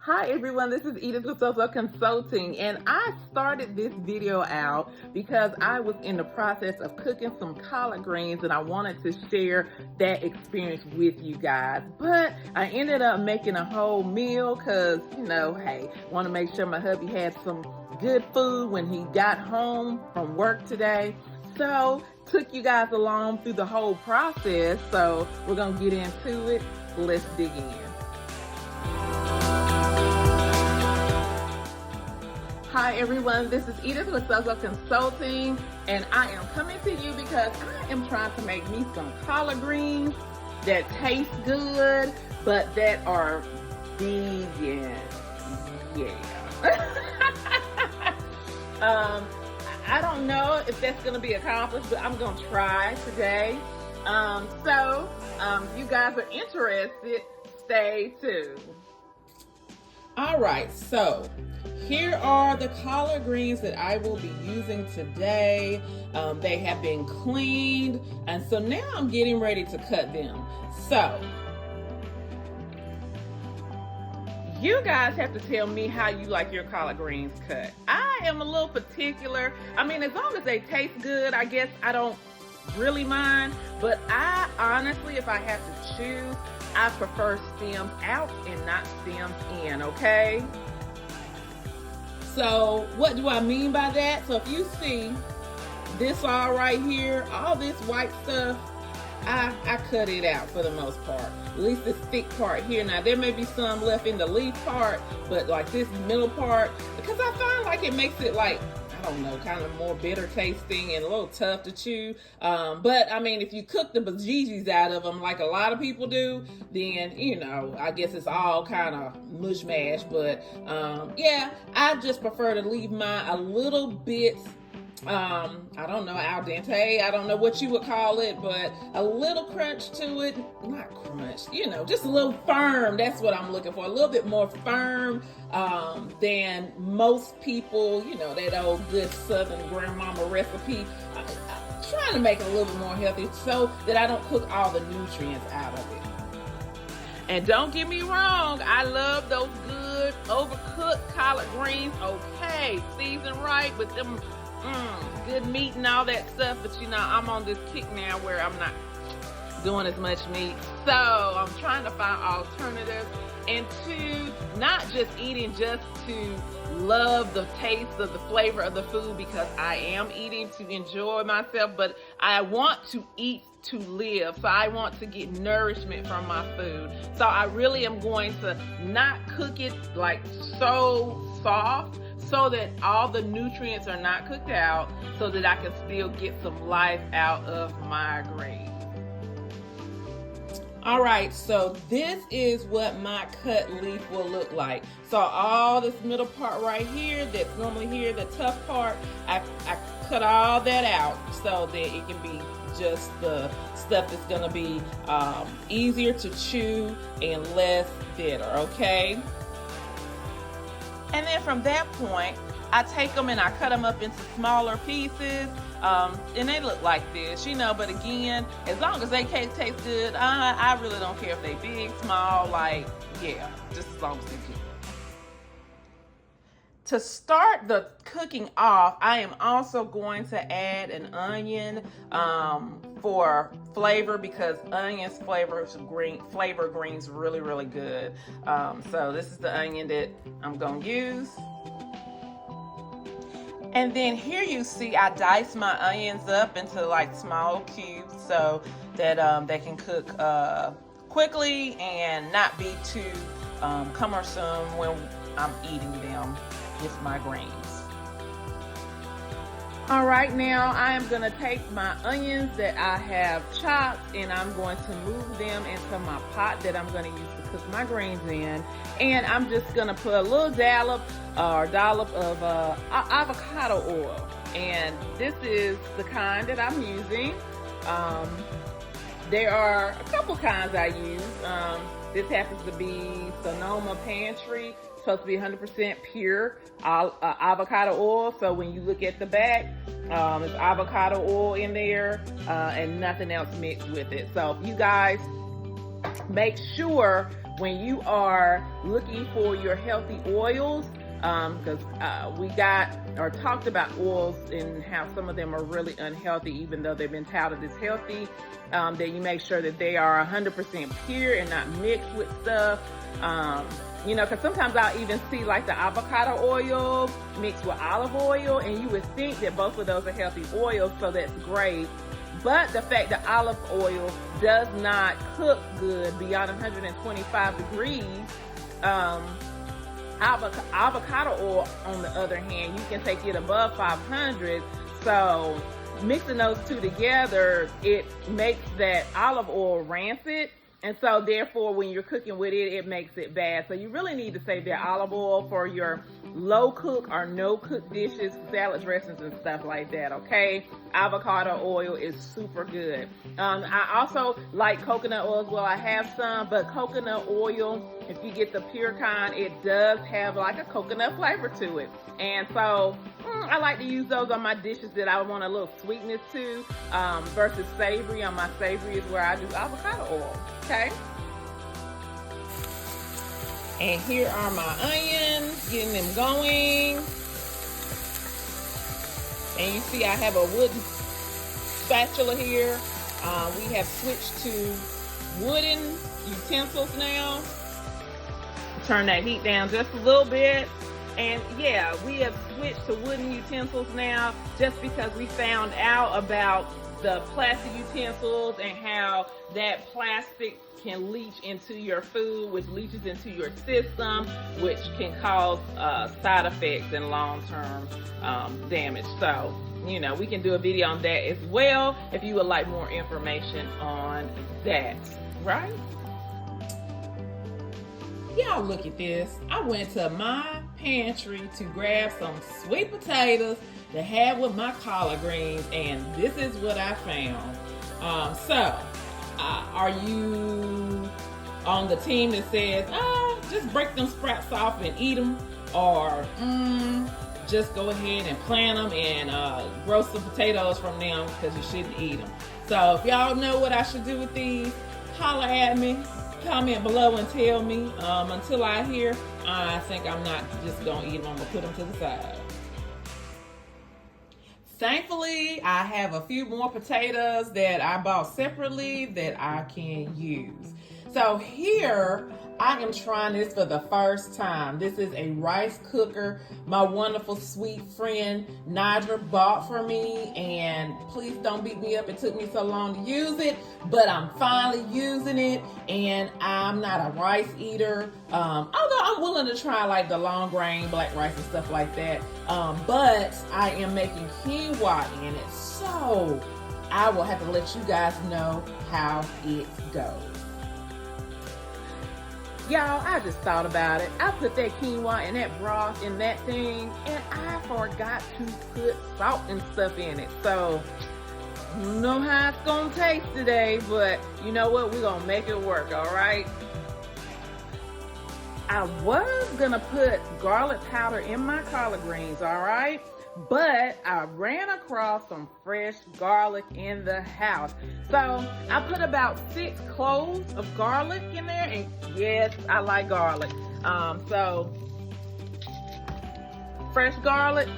Hi everyone, this is Edith with Sozo Consulting, and I started this video out because I was in the process of cooking some collard greens and I wanted to share that experience with you guys. But I ended up making a whole meal because, hey, want to make sure my hubby had some good food when he got home from work today. So took you guys along through the whole process, so we're gonna get into it. Let's dig in. Hi everyone, this is Edith with Sozo Consulting, and I am coming to you because I am trying to make me some collard greens that taste good, but that are vegan. Yeah. I don't know if that's going to be accomplished, but I'm going to try today. You guys are interested, stay tuned. All right, so here are the collard greens that I will be using today. They have been cleaned, and so now I'm getting ready to cut them. So, you guys have to tell me how you like your collard greens cut. I am a little particular. I mean, as long as they taste good, I guess I don't really mind. But I honestly, if I have to choose, I prefer stems out and not stems in, okay? So what do I mean by that? So if you see this all right here, all this white stuff, I cut it out for the most part. At least this thick part here. Now there may be some left in the leaf part, but like this middle part, because I find like it makes it like, I don't know, kind of more bitter tasting and a little tough to chew. But I mean, if you cook the bejeebies out of them like a lot of people do, then, I guess it's all kind of mush mash. But yeah, I just prefer to leave mine a little bit, I don't know, al dente, I don't know what you would call it, but a little crunch to it. Not crunch, just a little firm. That's what I'm looking for. A little bit more firm than most people, that old good Southern grandmama recipe. I'm trying to make it a little bit more healthy so that I don't cook all the nutrients out of it. And don't get me wrong, I love those good overcooked collard greens. Okay, seasoned right with them good meat and all that stuff, but I'm on this kick now where I'm not doing as much meat, so I'm trying to find alternatives, and to not just eating just to love the taste of the flavor of the food, because I am eating to enjoy myself, but I want to eat to live. So I want to get nourishment from my food. So I really am going to not cook it like so soft, so that all the nutrients are not cooked out, so that I can still get some life out of my greens. All right, so this is what my cut leaf will look like. So all this middle part right here, that's normally here, the tough part, I cut all that out so that it can be just the stuff that's gonna be easier to chew and less bitter, okay? And then from that point, I take them and I cut them up into smaller pieces, and they look like this, but again, as long as they taste good, I really don't care if they big, small, just as long as they good. To start the cooking off, I am also going to add an onion for flavor, because onions flavor greens really, really good. So this is the onion that I'm gonna use. And then here you see I dice my onions up into like small cubes so that they can cook quickly and not be too cumbersome when I'm eating them with my greens. All right, now I am gonna take my onions that I have chopped and I'm going to move them into my pot that I'm gonna use to cook my greens in. And I'm just gonna put a little dollop of avocado oil. And this is the kind that I'm using. There are a couple kinds I use. This happens to be Sonoma Pantry. Supposed to be 100% pure avocado oil. So when you look at the back, there's avocado oil in there and nothing else mixed with it. So you guys make sure when you are looking for your healthy oils, because we got or talked about oils and how some of them are really unhealthy, even though they've been touted as healthy, that you make sure that they are 100% pure and not mixed with stuff. You know, because sometimes I'll even see like the avocado oil mixed with olive oil, and you would think that both of those are healthy oils, so that's great. But the fact that olive oil does not cook good beyond 125 degrees, avocado oil, on the other hand, you can take it above 500. So mixing those two together, it makes that olive oil rancid. And so therefore, when you're cooking with it, it makes it bad. So you really need to save that olive oil for your low cook or no cook dishes, salad dressings and stuff like that, okay? Avocado oil is super good. I also like coconut oil as well. I have some, but coconut oil, if you get the pure kind, it does have like a coconut flavor to it. And so I like to use those on my dishes that I want a little sweetness to, versus savory. On my savory is where I do avocado oil, okay? And here are my onions, getting them going. And you see I have a wooden spatula here. We have switched to wooden utensils now. Turn that heat down just a little bit. And yeah, we have switched to wooden utensils now just because we found out about the plastic utensils and how that plastic can leach into your food, which leaches into your system, which can cause side effects and long-term damage. So, you know, we can do a video on that as well if you would like more information on that, right? Y'all look at this. I went to my pantry to grab some sweet potatoes to have with my collard greens, and this is what I found. Are you on the team that says, just break them sprouts off and eat them, or just go ahead and plant them and grow some potatoes from them because you shouldn't eat them? So if y'all know what I should do with these, holler at me. Comment below and tell me. Until I hear, I think I'm not just gonna eat them. I'm gonna put them to the side. Thankfully, I have a few more potatoes that I bought separately that I can use. So here, I am trying this for the first time. This is a rice cooker my wonderful sweet friend Nadra bought for me, and please don't beat me up. It took me so long to use it, but I'm finally using it, and I'm not a rice eater. Although I'm willing to try like the long grain black rice and stuff like that. But I am making quinoa in it, so I will have to let you guys know how it goes. Y'all, I just thought about it. I put that quinoa and that broth in that thing, and I forgot to put salt and stuff in it. So, I don't know how it's gonna taste today, but you know what? We're gonna make it work, all right? I was gonna put garlic powder in my collard greens, all right? But I ran across some fresh garlic in the house. So I put about 6 cloves of garlic in there, and yes, I like garlic. So fresh garlic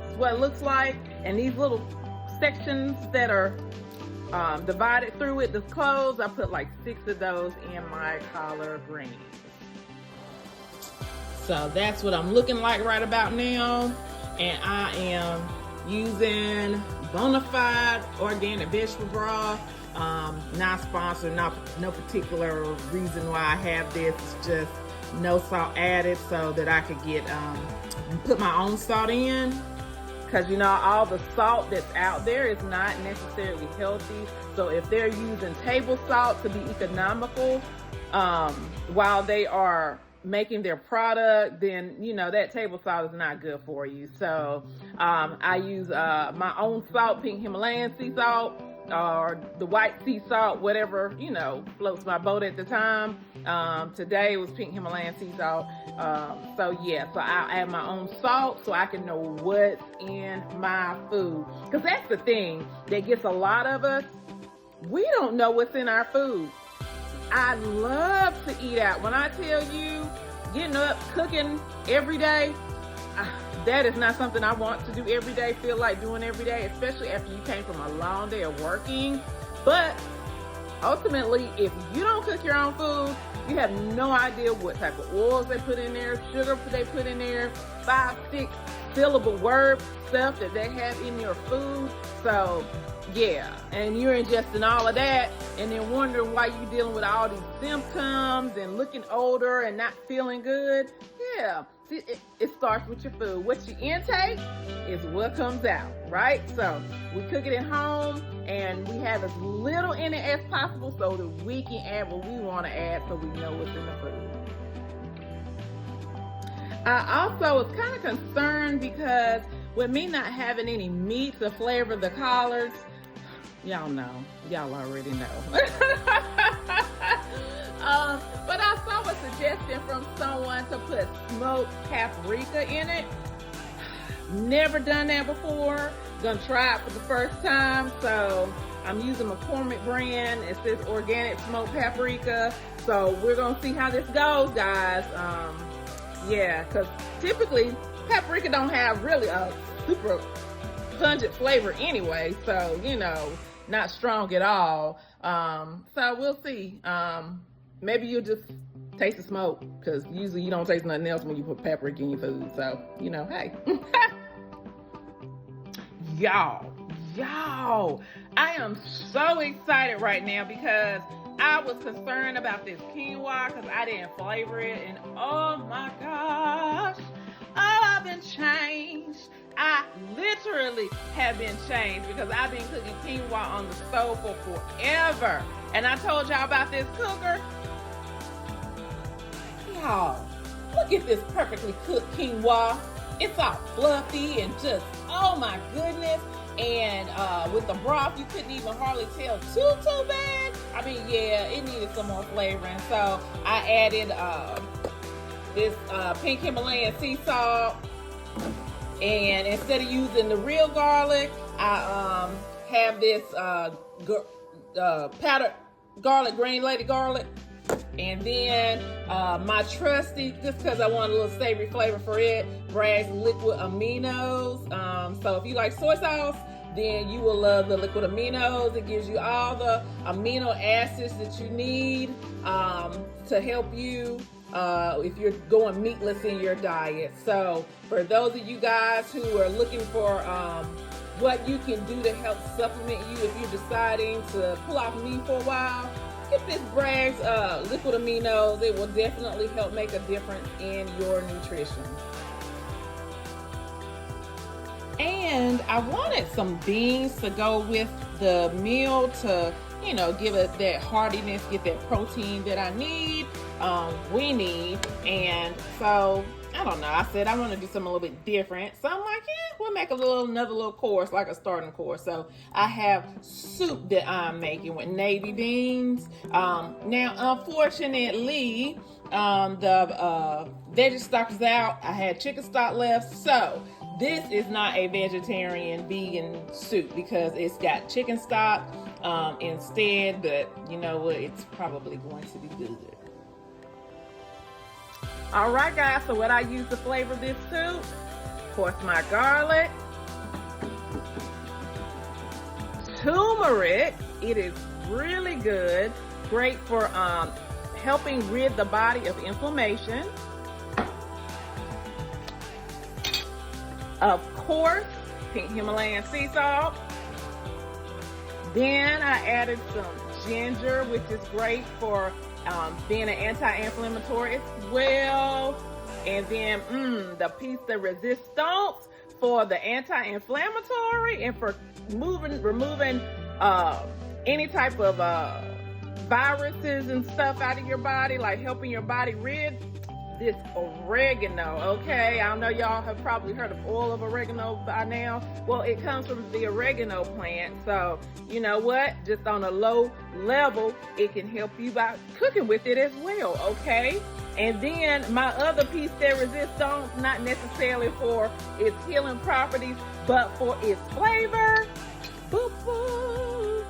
is what it looks like, and these little sections that are divided through it, the cloves, I put like 6 of those in my collard greens. So that's what I'm looking like right about now. And I am using Bonafide organic vegetable broth. Not sponsored, no particular reason why I have this. It's just no salt added so that I could get put my own salt in. Because you know, all the salt that's out there is not necessarily healthy. So if they're using table salt to be economical while they are making their product, then you know that table salt is not good for you. So I use my own salt, pink Himalayan sea salt, or the white sea salt, whatever, you know, floats my boat at the time. Today it was pink Himalayan sea salt. So yeah, so I add my own salt so I can know what's in my food, because that's the thing that gets a lot of us. We don't know what's in our food. I love to eat out. When I tell you, getting up, cooking every day, that is not something I want to do every day, feel like doing every day, especially after you came from a long day of working. But ultimately, if you don't cook your own food, you have no idea what type of oils they put in there, sugar they put in there, 5, 6 syllable word stuff that they have in your food. So yeah, and you're ingesting all of that and then wondering why you're dealing with all these symptoms and looking older and not feeling good. Yeah, see, it starts with your food. What you intake is what comes out, right? So we cook it at home and we have as little in it as possible so that we can add what we want to add so we know what's in the food. I also was kind of concerned because with me not having any meat to flavor the collards, y'all know, y'all already know. But I saw a suggestion from someone to put smoked paprika in it. Never done that before. Gonna try it for the first time. So I'm using McCormick brand. It says organic smoked paprika. So we're gonna see how this goes, guys. Yeah, because typically paprika don't have really a super pungent flavor anyway. So, you know, not strong at all. So we'll see. Maybe you'll just taste the smoke because usually you don't taste nothing else when you put paprika in your food. So, you know, hey. Y'all, I am so excited right now because I was concerned about this quinoa because I didn't flavor it, and oh my gosh, I've been changed. I literally have been changed because I've been cooking quinoa on the stove for forever. And I told y'all about this cooker. Y'all, look at this perfectly cooked quinoa. It's all fluffy and just, oh my goodness. And with the broth, you couldn't even hardly tell too bad. I mean, yeah, it needed some more flavoring. So I added this pink Himalayan sea salt. And instead of using the real garlic, I have this powdered garlic, green lady garlic. And then my trusty, just because I want a little savory flavor for it, Bragg's liquid aminos. So if you like soy sauce, then you will love the liquid aminos. It gives you all the amino acids that you need to help you if you're going meatless in your diet. So for those of you guys who are looking for what you can do to help supplement you if you're deciding to pull off meat for a while, get this Bragg's liquid aminos. It will definitely help make a difference in your nutrition. And I wanted some beans to go with the meal to, you know, give it that heartiness, get that protein that I need, we need. And so, I don't know, I said I want to do something a little bit different. So I'm like, yeah, we'll make another little course, like a starting course. So I have soup that I'm making with navy beans. Now, unfortunately, the veggie stock is out. I had chicken stock left. So this is not a vegetarian vegan soup because it's got chicken stock instead, but you know what? It's probably going to be good. All right, guys, so what I use to flavor this soup, of course, my garlic, turmeric. It is really good, great for helping rid the body of inflammation. Of course, pink Himalayan sea salt. Then I added some ginger, which is great for being an anti-inflammatory as well. And then the piece de resistance for the anti-inflammatory and for removing any type of viruses and stuff out of your body, like helping your body rid. This oregano, okay? I know y'all have probably heard of oil of oregano by now. Well, it comes from the oregano plant. So, you know what? Just on a low level, it can help you by cooking with it as well, okay? And then my other piece de resistance, not necessarily for its healing properties, but for its flavor, boo-boo,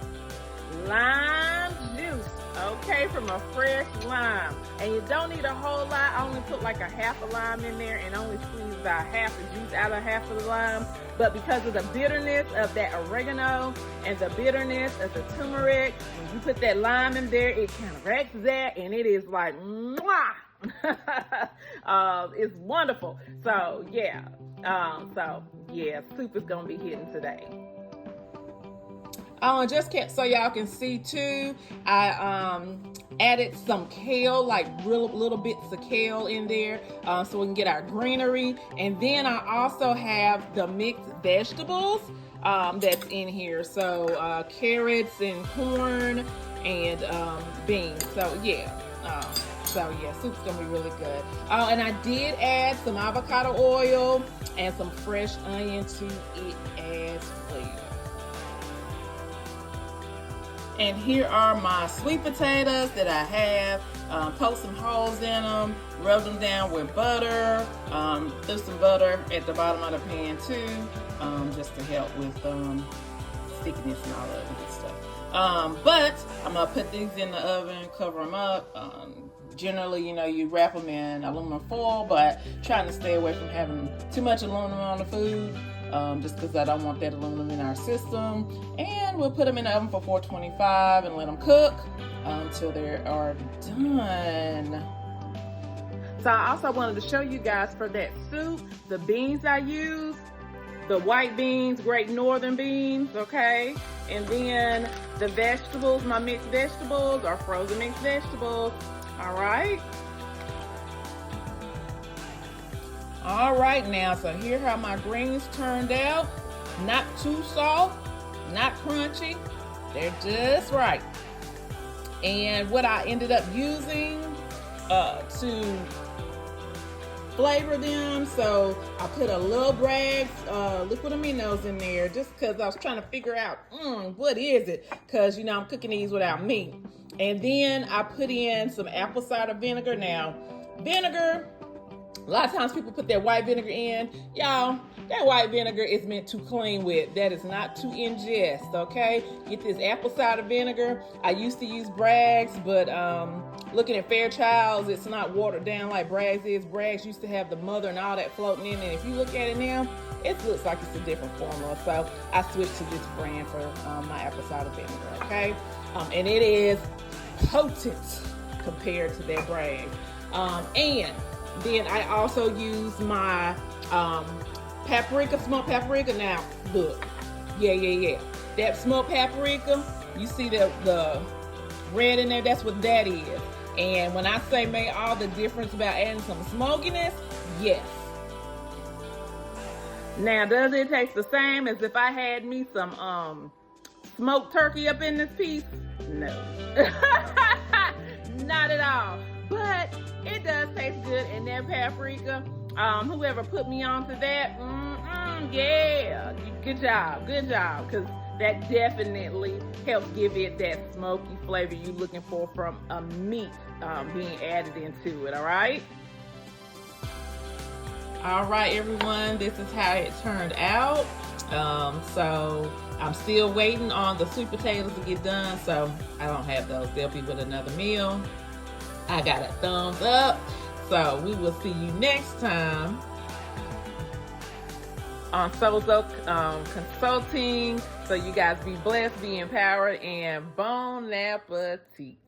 lime juice, okay? okay, from a fresh lime. And you don't need a whole lot. I only put like a half a lime in there and only squeeze about half the juice out of half of the lime. But because of the bitterness of that oregano and the bitterness of the turmeric, when you put that lime in there, it counteracts that, and it is like, mwah! It's wonderful. So yeah, soup is gonna be hitting today. So y'all can see too, I added some kale, like little bits of kale in there, so we can get our greenery. And then I also have the mixed vegetables that's in here. So carrots and corn and beans. So yeah, soup's gonna be really good. And I did add some avocado oil and some fresh onion to it as well. And here are my sweet potatoes that I have. Poke some holes in them, rub them down with butter, threw some butter at the bottom of the pan too, just to help with stickiness and all that good stuff. But I'm gonna put these in the oven, cover them up. Generally, you wrap them in aluminum foil, but trying to stay away from having too much aluminum on the food, just because I don't want that aluminum in our system. And we'll put them in the oven for 425 and let them cook until they are done. So I also wanted to show you guys for that soup, the beans I use, the white beans, Great Northern beans, okay? And then the vegetables, my mixed vegetables are frozen mixed vegetables. All right now, so here how my greens turned out. Not too soft, not crunchy, they're just right. And what I ended up using to flavor them, so I put a little Bragg's liquid aminos in there just because I was trying to figure out what is it, because I'm cooking these without meat. And then I put in some apple cider vinegar. Now, vinegar, a lot of times people put that white vinegar in. Y'all, that white vinegar is meant to clean with. That is not to ingest, okay? Get this apple cider vinegar. I used to use Bragg's, but looking at Fairchild's, it's not watered down like Bragg's is. Bragg's used to have the mother and all that floating in, and if you look at it now, it looks like it's a different formula. So I switched to this brand for my apple cider vinegar, okay? And it is potent compared to that Bragg's. And then I also use my paprika, smoked paprika. Now, look, yeah. That smoked paprika, you see the red in there, that's what that is. And when I say made all the difference about adding some smokiness, yes. Now, does it taste the same as if I had me some smoked turkey up in this piece? No. Not at all. But it does taste good, and that paprika, whoever put me onto that, yeah, good job, because that definitely helps give it that smoky flavor you're looking for from a meat being added into it, all right? All right, everyone, this is how it turned out. So I'm still waiting on the sweet potatoes to get done, so I don't have those. They'll be with another meal. I got a thumbs up. So we will see you next time on Sozo Consulting. So you guys be blessed, be empowered, and bon appetit.